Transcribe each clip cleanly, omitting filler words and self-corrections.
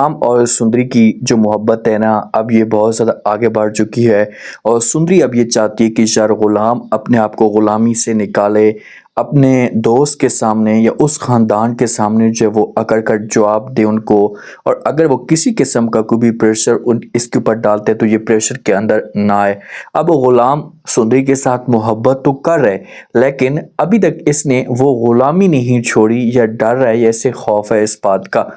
गुलाम और सुंदरी की जो मोहब्बत है ना, अब ये बहुत ज़्यादा आगे बढ़ चुकी है। और सुंदरी अब ये चाहती है कि यार गुलाम अपने आप को गुलामी से निकाले, अपने दोस्त के सामने या उस ख़ानदान के सामने जो है वो अकड़ कर जवाब दे उनको। और अगर वो किसी किस्म का कोई भी प्रेशर उन इसके ऊपर डालते हैं तो ये प्रेशर के अंदर ना आए। अब गुलाम सुंदरी के साथ मोहब्बत तो कर रहे, लेकिन अभी तक इसने वो गुलामी नहीं छोड़ी, या डर रहा है या इसे खौफ है इस बात का।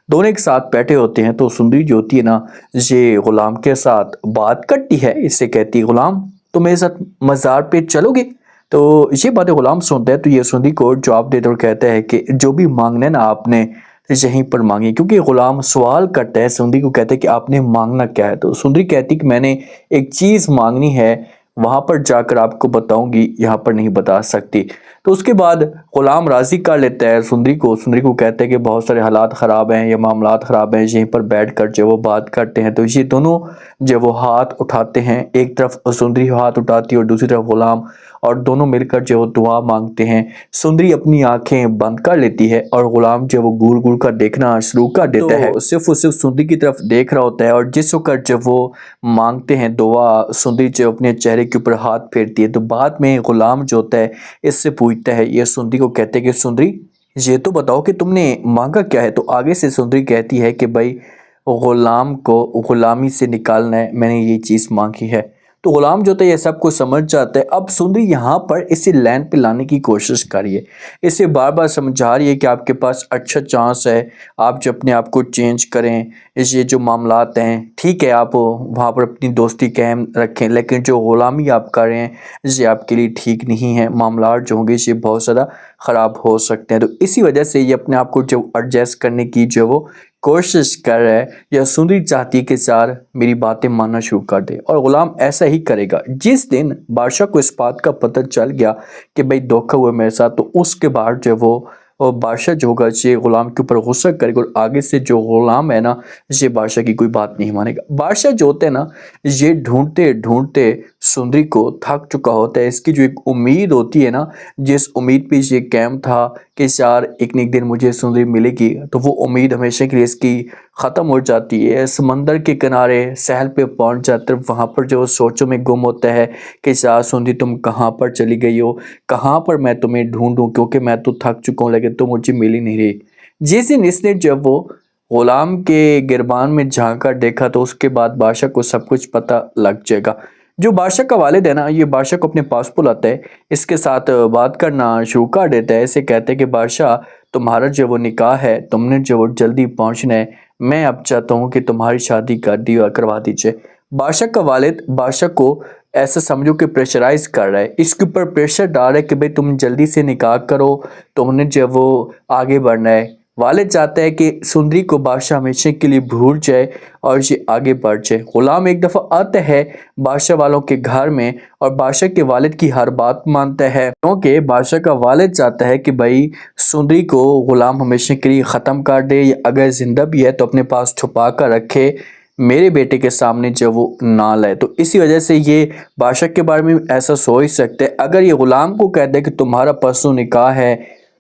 दोनों एक साथ बैठे होते हैं तो सुंदरी जो होती है ना, ये गुलाम के साथ बात करती है। इससे कहती है, गुलाम तो मेरे साथ मज़ार पे चलोगे? तो ये बातें गुलाम सुनता है तो ये सुंदरी को जवाब देते और कहता है कि जो भी मांगना है ना आपने, यहीं पर मांगी। क्योंकि गुलाम सवाल करता है, सुंदरी को कहता है कि आपने मांगना क्या है। तो सुंदरी कहती है कि मैंने एक चीज़ मांगनी है, वहां पर जाकर आपको बताऊंगी, यहाँ पर नहीं बता सकती। तो उसके बाद गुलाम राजी कर लेता है सुंदरी को कहता है कि बहुत सारे हालात ख़राब हैं या मामलात ख़राब हैं, यहीं पर बैठ कर जो वो बात करते हैं। तो ये दोनों जो वो हाथ उठाते हैं, एक तरफ सुंदरी हाथ उठाती है और दूसरी तरफ गुलाम, और दोनों मिलकर जो वो दुआ मांगते हैं। सुंदरी अपनी आंखें बंद कर लेती है और गुलाम जो वो घूर घूर कर देखना शुरू कर देता है। सिर्फ और सिर्फ सुंदरी की तरफ देख रहा होता है, और जिस वक्त जब वो मांगते हैं दुआ, सुंदरी जो अपने चेहरे के ऊपर हाथ फेरती है। तो बाद में गुलाम जो होता है इससे पूछता है, ये सुंदरी को कहते हैं कि सुंदरी ये तो बताओ कि तुमने मांगा क्या है। तो आगे से सुंदरी कहती है कि भाई गुलाम को गुलामी से निकालना है, मैंने ये चीज़ मांगी है। तो गुलाम जो था ये सब कुछ समझ जाता है। अब सुंदरी यहाँ पर इसे लैंड पे लाने की कोशिश करिए, इसे बार बार समझा रही है कि आपके पास अच्छा चांस है, आप जो अपने आप को चेंज करें। इस ये जो मामलात हैं, ठीक है आप वहाँ पर अपनी दोस्ती कायम रखें, लेकिन जो गुलामी आप कर रहे हैं ये आपके लिए ठीक नहीं है। मामलात जो होंगे ये बहुत ज़्यादा ख़राब हो सकते हैं। तो इसी वजह से ये अपने आप को जो एडजस्ट करने की जो वो कोशिश कर रहा है, या सुंदरी चाहती है कि यार मेरी बातें मानना शुरू कर दे, और गुलाम ऐसा ही करेगा। जिस दिन बादशाह को इस बात का पता चल गया कि भाई धोखा हुआ मेरे साथ, तो उसके बाद जो वो और बादशाह जो होगा ये गुलाम के ऊपर गुस्सा करेगा, और आगे से जो गुलाम है ना, ये बादशाह की कोई बात नहीं मानेगा। बादशाह जो होते हैं ना, ये ढूंढते ढूंढते सुंदरी को थक चुका होता है। इसकी जो एक उम्मीद होती है ना, जिस उम्मीद पे ये कायम था कि यार एक न एक दिन मुझे सुंदरी मिलेगी, तो वो उम्मीद हमेशा के लिए इसकी ख़त्म हो जाती है। समंदर के किनारे सहल पे पहुंच जाते हैं, वहाँ पर जो सोचों में गुम होता है कि यार सुंदरी तुम कहाँ पर चली गई हो, कहाँ पर मैं तुम्हें ढूंढूं, क्योंकि मैं तो थक चुका हूँ लेकिन तुम मुझे मिल ही नहीं रही। जिस दिन इसने जब वो गुलाम के गिरबान में झांक कर देखा, तो उसके बाद बादशाह को सब कुछ पता लग जाएगा। जो बादशाह का वालिद है ना, ये बादशाह को अपने पास बुलाता है, इसके साथ बात करना शुरू कर देता है। इसे कहते हैं कि बादशाह तुम्हारा जो वो निकाह है, तुमने जो वो जल्दी पहुंचना है, मैं अब चाहता हूँ कि तुम्हारी शादी करवा दीजिए। बादशाह का वालिद बादशाह को ऐसा समझो कि प्रेशराइज कर रहा है, इसके ऊपर प्रेशर डाल रहा है कि भाई तुम जल्दी से निकाह करो, तुमने जो वो आगे बढ़ना है। वालिद चाहता है कि सुंदरी को बादशाह हमेशा के लिए भूल जाए और ये आगे बढ़ जाए। गुलाम एक दफ़ा आता है बादशाह वालों के घर में, और बादशाह के वालिद की हर बात मानता है, क्योंकि बादशाह का वालिद चाहता है कि भाई सुंदरी को गुलाम हमेशा के लिए ख़त्म कर दे, या अगर ज़िंदा भी है तो अपने पास छुपा कर रखे, मेरे बेटे के सामने जब वो ना लाए। तो इसी वजह से ये बादशाह के बारे में ऐसा सोच सकते हैं। अगर ये गुलाम को कहते हैं कि तुम्हारा परसों निकाह है,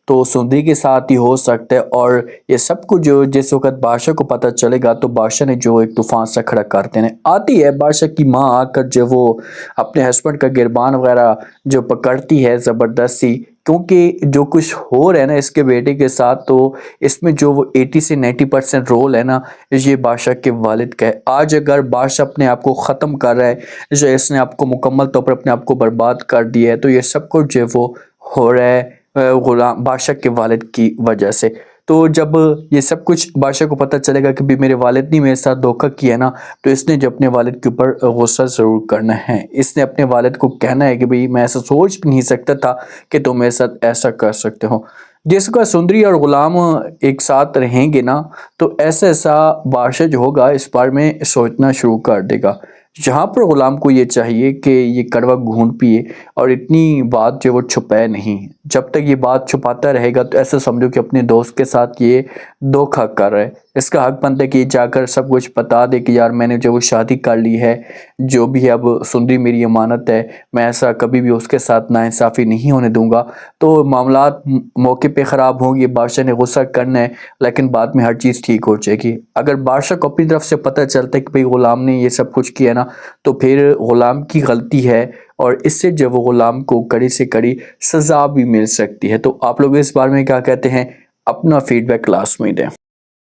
तो सुंदरी के साथ ही हो सकता है। और ये सब कुछ जो जिस वक्त बादशाह को पता चलेगा, तो बादशाह ने जो एक तूफान सा खड़ा कर देना आती है। बादशाह की माँ आकर जो वो अपने हस्बैंड का गिरबान वगैरह जो पकड़ती है ज़बरदस्ती, क्योंकि जो कुछ हो रहा है ना इसके बेटे के साथ, तो इसमें जो वो 80 से 90% रोल है ना, ये बादशाह के वालिद का है। आज अगर बादशाह अपने आप को ख़त्म कर रहा है, जो इसने आपको मुकम्मल तौर पर अपने आप को बर्बाद कर दिया है, तो ये सब कुछ जो वो हो रहा है गुलाम बादशाह के वालिद की वजह से। तो जब ये सब कुछ बादशाह को पता चलेगा कि भी मेरे वालिद ने मेरे साथ धोखा किया ना, तो इसने जो अपने वालिद के ऊपर गुस्सा ज़रूर करना है। इसने अपने वालिद को कहना है कि भाई मैं ऐसा सोच भी नहीं सकता था कि तुम मेरे साथ ऐसा कर सकते हो। जिसका सुंदरी और गुलाम एक साथ रहेंगे ना, तो ऐसा ऐसा बादशाह जो होगा इस बारे में सोचना शुरू कर देगा। जहाँ पर गुलाम को ये चाहिए कि ये कड़वा घूंट पिए और इतनी बात जो वो छुपाए नहीं। जब तक ये बात छुपाता रहेगा तो ऐसा समझो कि अपने दोस्त के साथ ये धोखा कर रहा है। इसका हक बनता है कि ये जाकर सब कुछ बता दे कि यार मैंने जो वो शादी कर ली है, जो भी है अब सुंदरी मेरी अमानत है, मैं ऐसा कभी भी उसके साथ नाइंसाफ़ी नहीं होने दूंगा। तो मामलात मौके पे ख़राब होंगे, बादशाह ने गुस्सा करना है, लेकिन बाद में हर चीज़ ठीक हो जाएगी। अगर बादशाह को अपनी तरफ से पता चलता है कि भाई ग़ुलाम ने ये सब कुछ किया ना, तो फिर ग़ुलाम की गलती है और इससे जो वो ग़ुलाम को कड़ी से कड़ी सज़ा भी मिल सकती है। तो आप लोग इस बारे में क्या कहते हैं? अपना फीडबैक लास्ट में दें।